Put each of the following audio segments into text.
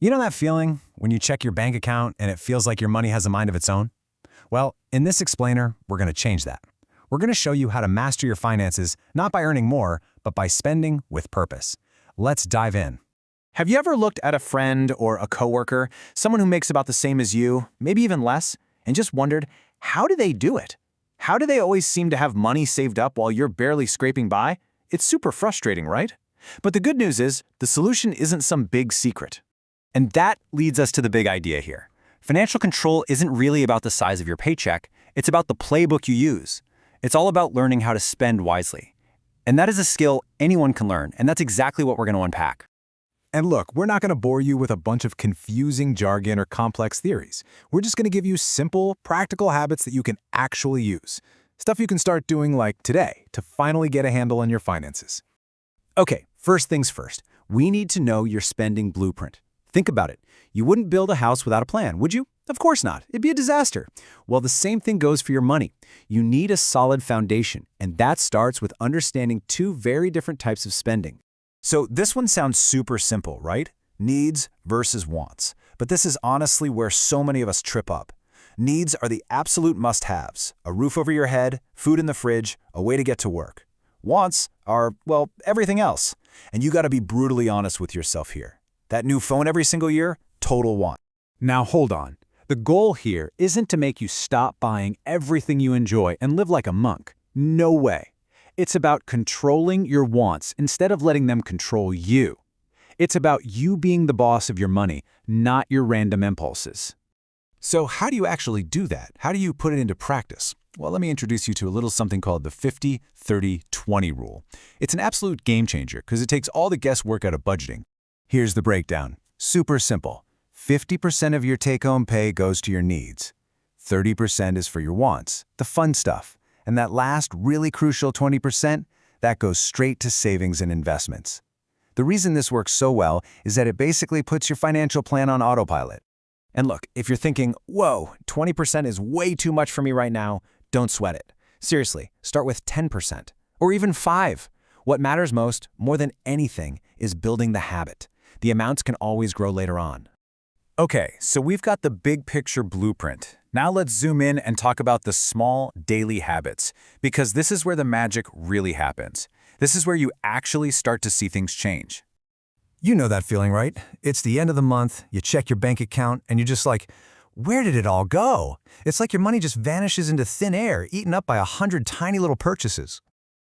You know that feeling when you check your bank account and it feels like your money has a mind of its own? Well, in this explainer, we're going to change that. We're going to show you how to master your finances, not by earning more, but by spending with purpose. Let's dive in. Have you ever looked at a friend or a coworker, someone who makes about the same as you, maybe even less, and just wondered, how do they do it? How do they always seem to have money saved up while you're barely scraping by? It's super frustrating, right? But the good news is, the solution isn't some big secret. And that leads us to the big idea here. Financial control isn't really about the size of your paycheck, it's about the playbook you use. It's all about learning how to spend wisely. And that is a skill anyone can learn, and that's exactly what we're going to unpack. And look, we're not going to bore you with a bunch of confusing jargon or complex theories. We're just going to give you simple, practical habits that you can actually use. Stuff you can start doing like today to finally get a handle on your finances. Okay, first things first. We need to know your spending blueprint. Think about it. You wouldn't build a house without a plan, would you? Of course not. It'd be a disaster. Well, the same thing goes for your money. You need a solid foundation, and that starts with understanding two very different types of spending. So this one sounds super simple, right? Needs versus wants. But this is honestly where so many of us trip up. Needs are the absolute must-haves: a roof over your head, food in the fridge, a way to get to work. Wants are, well, everything else. And you got to be brutally honest with yourself here. That new phone every single year? Total want. Now hold on. The goal here isn't to make you stop buying everything you enjoy and live like a monk. No way. It's about controlling your wants instead of letting them control you. It's about you being the boss of your money, not your random impulses. So how do you actually do that? How do you put it into practice? Well, let me introduce you to a little something called the 50-30-20 rule. It's an absolute game changer because it takes all the guesswork out of budgeting. Here's the breakdown. Super simple. 50% of your take-home pay goes to your needs. 30% is for your wants, the fun stuff. And that last, really crucial 20%, that goes straight to savings and investments. The reason this works so well is that it basically puts your financial plan on autopilot. And look, if you're thinking, whoa, 20% is way too much for me right now, don't sweat it. Seriously, start with 10%, or even 5%. What matters most, more than anything, is building the habit. The amounts can always grow later on. Okay, so we've got the big picture blueprint. Now let's zoom in and talk about the small daily habits, because this is where the magic really happens. This is where you actually start to see things change. You know that feeling, right? It's the end of the month, you check your bank account, and you're just like, where did it all go? It's like your money just vanishes into thin air, eaten up by 100 tiny little purchases.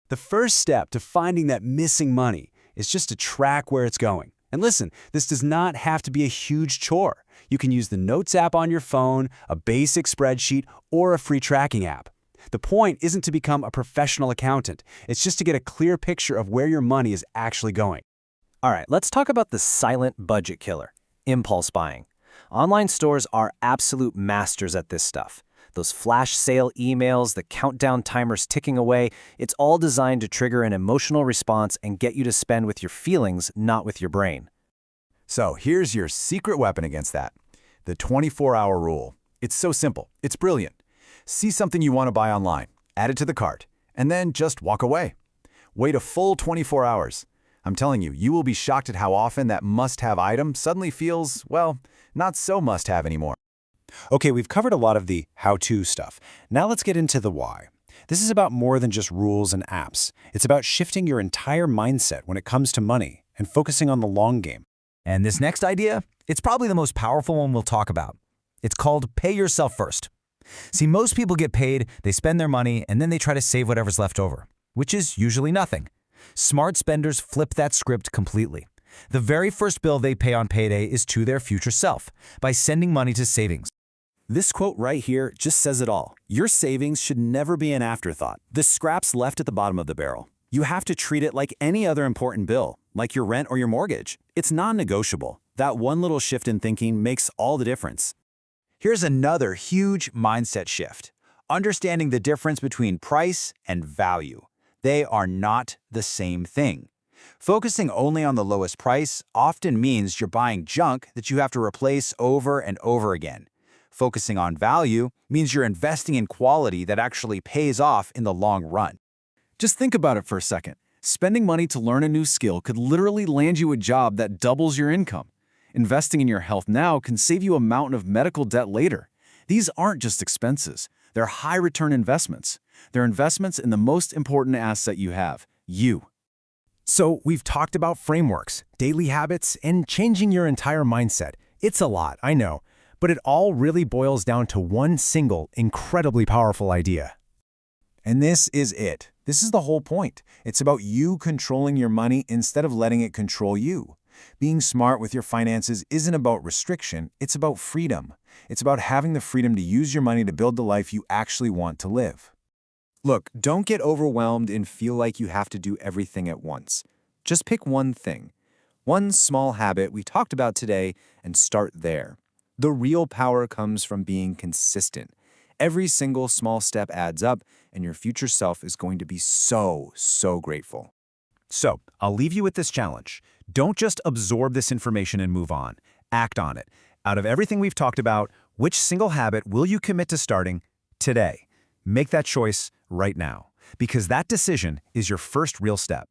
The first step to finding that missing money is just to track where it's going. And listen, this does not have to be a huge chore. You can use the Notes app on your phone, a basic spreadsheet, or a free tracking app. The point isn't to become a professional accountant. It's just to get a clear picture of where your money is actually going. All right, let's talk about the silent budget killer, impulse buying. Online stores are absolute masters at this stuff. Those flash sale emails, the countdown timers ticking away, it's all designed to trigger an emotional response and get you to spend with your feelings, not with your brain. So here's your secret weapon against that. The 24-hour rule. It's so simple. It's brilliant. See something you want to buy online, add it to the cart, and then just walk away. Wait a full 24 hours. I'm telling you, you will be shocked at how often that must-have item suddenly feels, well, not so must-have anymore. Okay, we've covered a lot of the how-to stuff. Now let's get into the why. This is about more than just rules and apps. It's about shifting your entire mindset when it comes to money and focusing on the long game. And this next idea, it's probably the most powerful one we'll talk about. It's called pay yourself first. See, most people get paid, they spend their money, and then they try to save whatever's left over, which is usually nothing. Smart spenders flip that script completely. The very first bill they pay on payday is to their future self by sending money to savings. This quote right here just says it all. Your savings should never be an afterthought. The scraps left at the bottom of the barrel. You have to treat it like any other important bill, like your rent or your mortgage. It's non-negotiable. That one little shift in thinking makes all the difference. Here's another huge mindset shift. Understanding the difference between price and value. They are not the same thing. Focusing only on the lowest price often means you're buying junk that you have to replace over and over again. Focusing on value means you're investing in quality that actually pays off in the long run. Just think about it for a second. Spending money to learn a new skill could literally land you a job that doubles your income. Investing in your health now can save you a mountain of medical debt later. These aren't just expenses. They're high-return investments. They're investments in the most important asset you have, you. So we've talked about frameworks, daily habits, and changing your entire mindset. It's a lot, I know, but it all really boils down to one single, incredibly powerful idea. And this is it. This is the whole point. It's about you controlling your money instead of letting it control you. Being smart with your finances isn't about restriction, it's about freedom. It's about having the freedom to use your money to build the life you actually want to live. Look, don't get overwhelmed and feel like you have to do everything at once. Just pick one thing, one small habit we talked about today, and start there. The real power comes from being consistent. Every single small step adds up, and your future self is going to be so grateful. So, I'll leave you with this challenge. Don't just absorb this information and move on. Act on it. Out of everything we've talked about, which single habit will you commit to starting today? Make that choice right now, because that decision is your first real step.